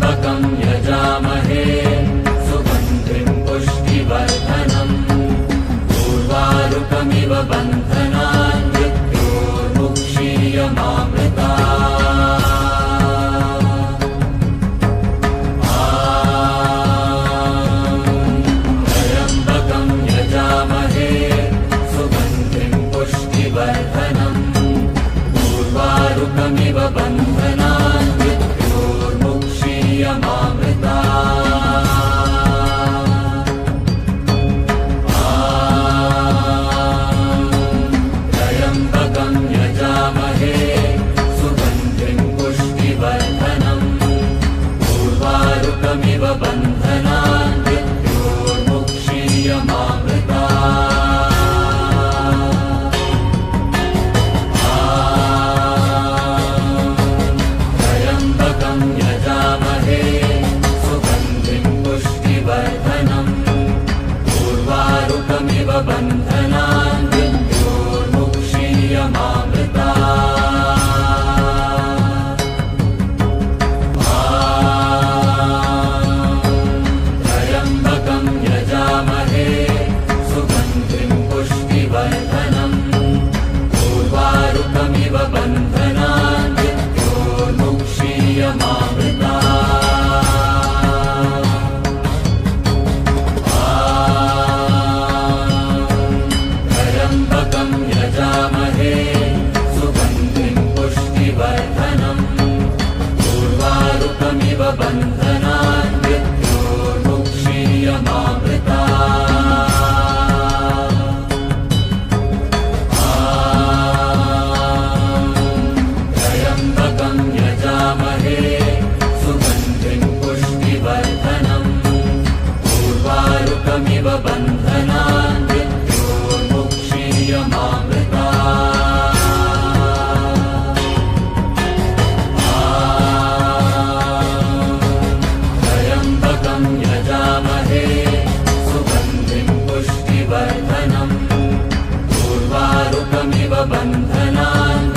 त्र्यम्बकं यजामहे सुगन्धिं पुष्टिवर्धनम् उर्वारुकमिव बन्धनान् मृत्योर्मुक्षीयमामृतात्। त्र्यम्बकं यजामहे सुगन्धिं पुष्टिवर्धनम् उर्वारुकमिव बन्धनान् त्र्यम्बकं यजामहे सुगन्धिं पुष्टिवर्धनम् उर्वारुकमिव बन्धनान् त्र्यम्बकं यजामहे सुगन्धिं पुष्टिवर्धनम् उर्वारुकमिव बन्धनान् त्र्यम्बकं यजामहे सुगन्धिं पुष्टिवर्धनम् उर्वारुकमिव बन्धनान् त्र्यम्बकं यजामहे सुगन्धिं पुष्टिवर्धनम् उर्वारुकमिव बन्धनान् त्र्यम्बकं यजामहे सुगन्धिं पुष्टिवर्धनम् उर्वारुकमिव बन्धनान् त्र्यम्बकं यजामहे सुगन्धिं पुष्टिवर्धनम् उर्वारुकमिव बन्धनान्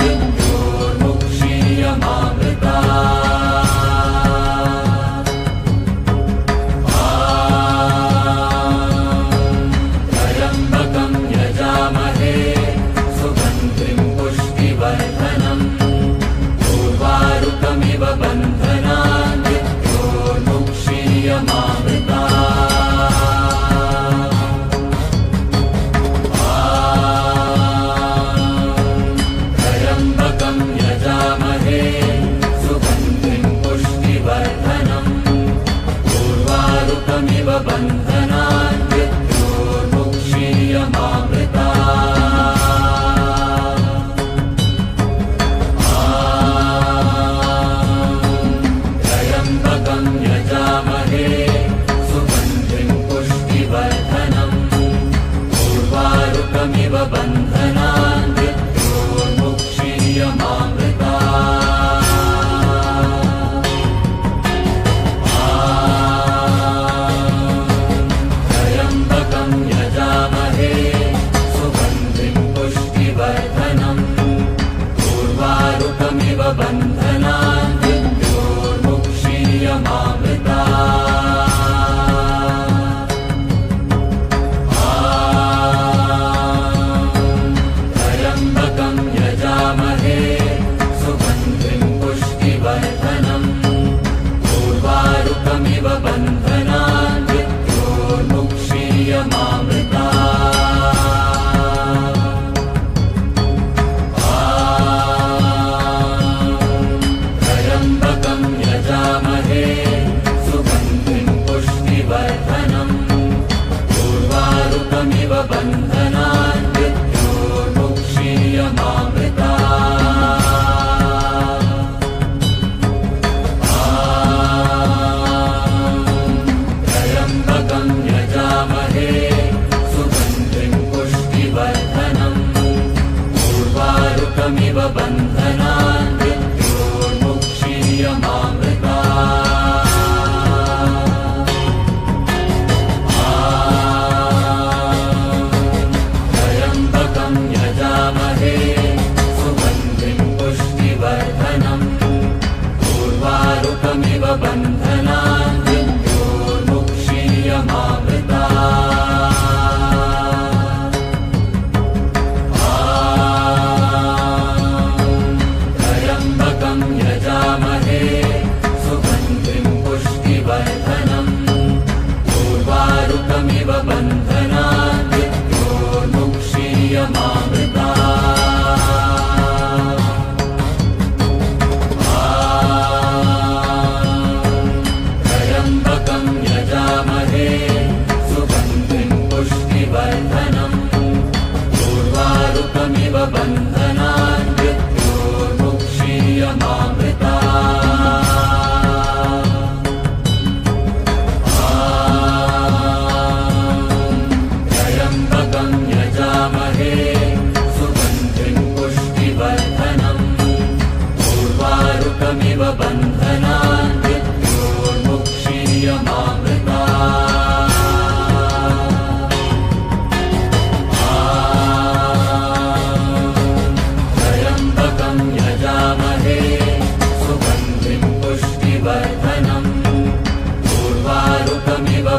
त्र्यम्बकं यजामहे सुगन्धिं पुष्टिवर्धनम् उर्वारुकमिव बन्धनान् त्र्यम्बकं यजामहे सुगन्धिं पुष्टिवर्धनम् उर्वारुकमिव बन्धनान् त्र्यम्बकं यजामहे सुगन्धिं पुष्टिवर्धनम् उर्वारुकमिव बन्धनान् त्र्यम्बकं यजामहे सुगन्धिं पुष्टिवर्धनम् उर्वारुकमिव बन्धनान् त्र्यम्बकं यजामहे सुगन्धिं पुष्टिवर्धनम् उर्वारुकमिव बन्धनान् त्र्यम्बकं यजामहे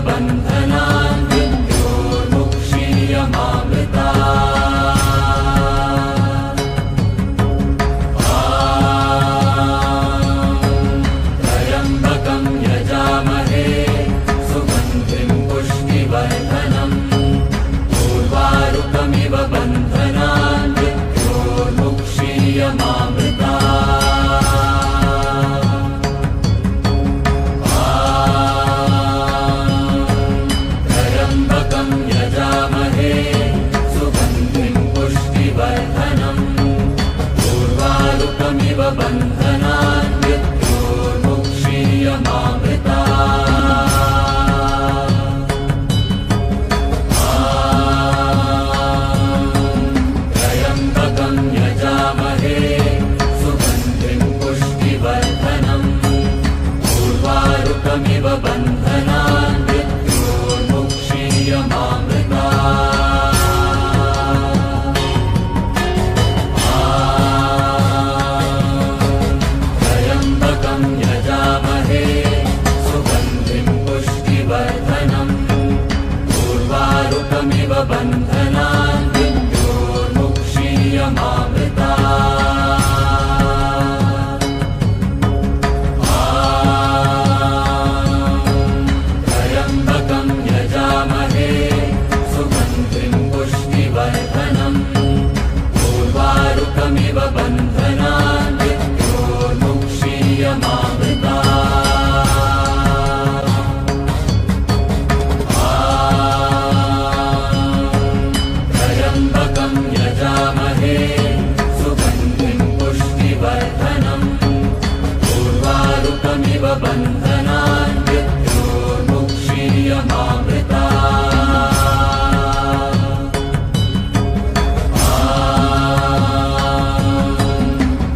बन्धनान् मृत्योर्मुक्षीयमामृतात् त्र्यम्बकं यजामहे सुगन्धिं पुष्टिवर्धनम् उर्वारुकमिव बन्धनान् मृत्योर्मुक्षीयमामृतात् त्र्यम्बकं यजामहे सुगन्धिं पुष्टिवर्धनम् उर्वारुकमिव बन्धनान् त्र्यम्बकं यजामहे सुगन्धिं पुष्टिवर्धनम् उर्वारुकमिव बन्धनान् त्र्यम्बकं यजामहे सुगन्धिं पुष्टिवर्धनम् उर्वारुकमिव बन्धनान् त्र्यम्बकं यजामहे सुगन्धिं पुष्टिवर्धनम् उर्वारुकमिव बन्धनान् त्र्यम्बकं यजामहे सुगन्धिं पुष्टिवर्धनम् उर्वारुकमिव बन्धनान्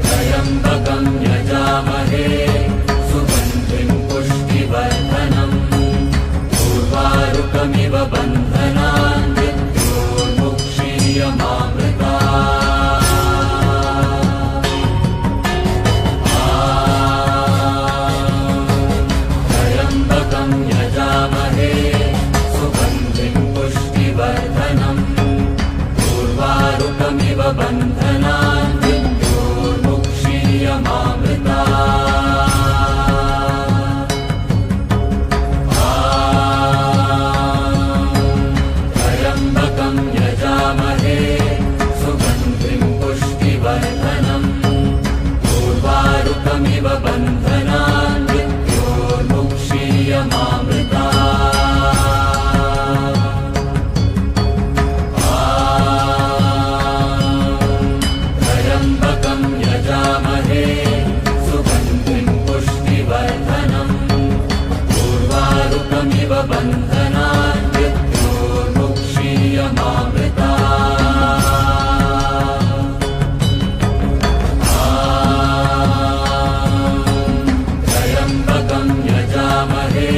त्र्यम्बकं यजामहे सुगन्धिं पुष्टिवर्धनम् उर्वारुकमिव बन्धनान् त्र्यम्बकं यजामहे सुगन्धिं पुष्टिवर्धनम् उर्वारुकमिव बन्धनान् त्र्यम्बकं यजामहे सुगन्धिं पुष्टिवर्धनम् उर्वारुकमिव बन्धनान् त्र्यम्बकं यजामहे सुगन्धिं पुष्टिवर्धनम् उर्वारुकमिव बन्धनान् त्र्यम्बकं यजामहे